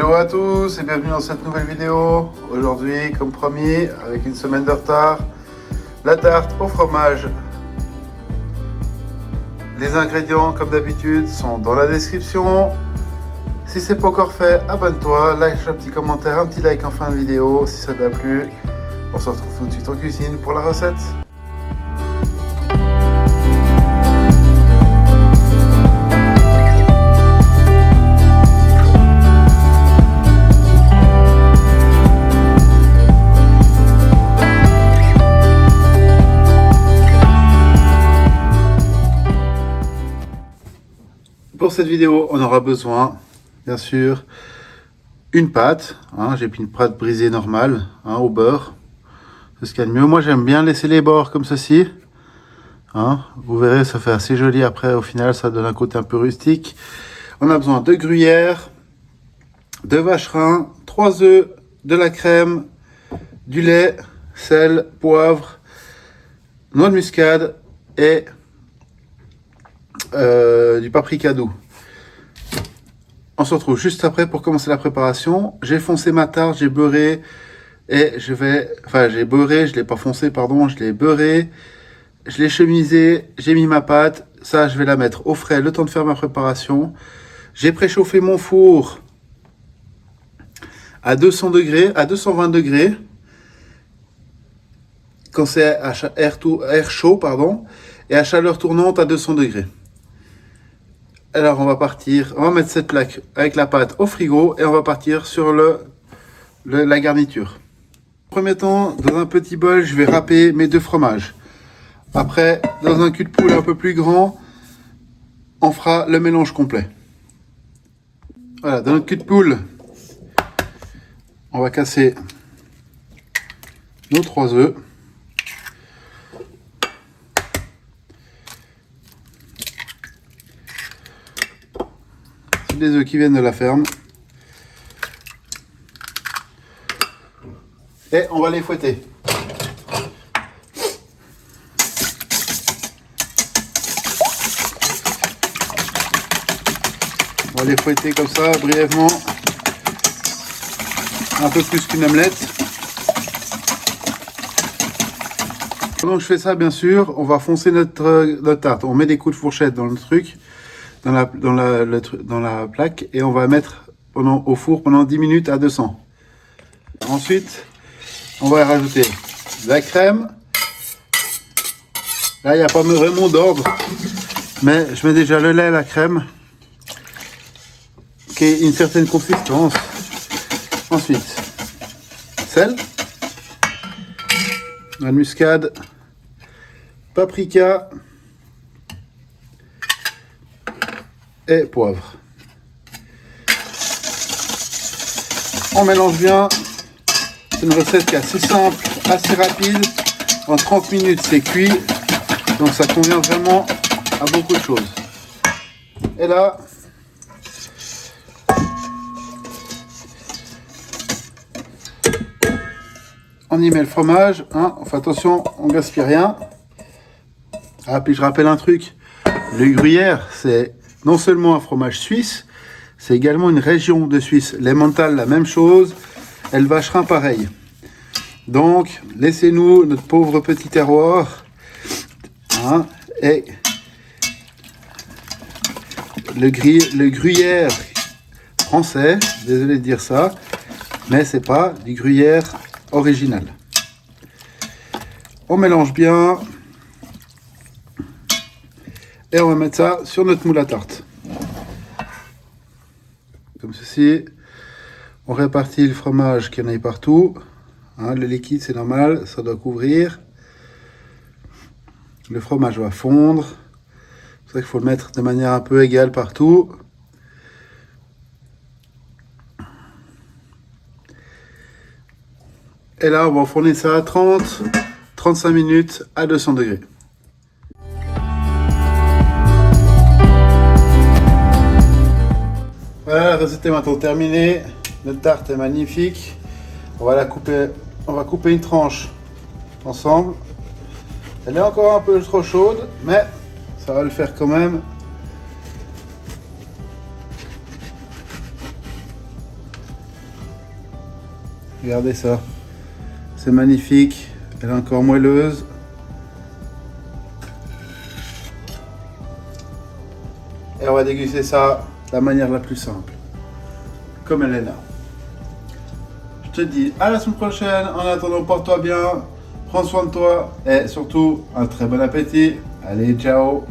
Hello à tous et bienvenue dans cette nouvelle vidéo. Aujourd'hui, comme promis, avec une semaine de retard, la tarte au fromage. Les ingrédients, comme d'habitude, sont dans la description. Si c'est pas encore fait, abonne-toi, lâche un petit commentaire, un petit like en fin de vidéo si ça t'a plu. On se retrouve tout de suite en cuisine pour la recette. Pour cette vidéo, on aura besoin, bien sûr, une pâte. J'ai pris une pâte brisée normale, au beurre. C'est ce qu'il y a de mieux. Moi, j'aime bien laisser les bords comme ceci. Vous verrez, ça fait assez joli. Après, au final, ça donne un côté un peu rustique. On a besoin de gruyère, de vacherin, 3 œufs, de la crème, du lait, sel, poivre, noix de muscade et du paprika doux. On se retrouve juste après pour commencer la préparation. J'ai foncé ma tarte, j'ai beurré et j'ai beurré, je l'ai pas foncé, pardon, je l'ai beurré, je l'ai chemisé, j'ai mis ma pâte. Ça, je vais la mettre au frais le temps de faire ma préparation. J'ai préchauffé mon four à 200 degrés, à 220 degrés. Quand c'est à air chaud, pardon, et à chaleur tournante à 200 degrés. Alors on va mettre cette plaque avec la pâte au frigo et on va partir sur la garniture. En premier temps, dans un petit bol, je vais râper mes 2 fromages. Après, dans un cul de poule un peu plus grand, on fera le mélange complet. Voilà, dans notre cul de poule, on va casser nos 3 œufs. Des œufs qui viennent de la ferme et on va les fouetter. On va les fouetter comme ça brièvement, un peu plus qu'une omelette. Pendant que je fais ça, bien sûr, on va foncer notre tarte. On met des coups de fourchette dans le truc, dans la plaque, et on va mettre au four pendant 10 minutes à 200. Ensuite, on va rajouter de la crème. Là, il n'y a pas vraiment d'ordre, mais je mets déjà le lait, la crème, qui est une certaine consistance. Ensuite, sel, noix de muscade, paprika et poivre. On mélange bien. C'est une recette qui est assez simple, assez rapide. En 30 minutes, c'est cuit. Donc ça convient vraiment à beaucoup de choses. Et là, on y met le fromage. On fait attention, on gaspille rien. Puis je rappelle un truc. Le gruyère, c'est non seulement un fromage suisse, c'est également une région de Suisse. L'Emmental, la même chose, et le vacherin, pareil. Donc, laissez-nous notre pauvre petit terroir. Et le gruyère français, désolé de dire ça, mais c'est pas du gruyère original. On mélange bien. Et on va mettre ça sur notre moule à tarte. Comme ceci. On répartit le fromage qu'il y en ait partout. Le liquide, c'est normal, ça doit couvrir. Le fromage va fondre. C'est pour ça qu'il faut le mettre de manière un peu égale partout. Et là, on va enfourner ça à 30-35 minutes à 200 degrés. Voilà, la recette est maintenant terminée. Notre tarte est magnifique. On va couper une tranche ensemble. Elle est encore un peu trop chaude, mais ça va le faire quand même. Regardez ça. C'est magnifique. Elle est encore moelleuse. Et on va déguster ça de la manière la plus simple. Comme elle est là. Je te dis à la semaine prochaine. En attendant, porte-toi bien. Prends soin de toi. Et surtout, un très bon appétit. Allez, ciao.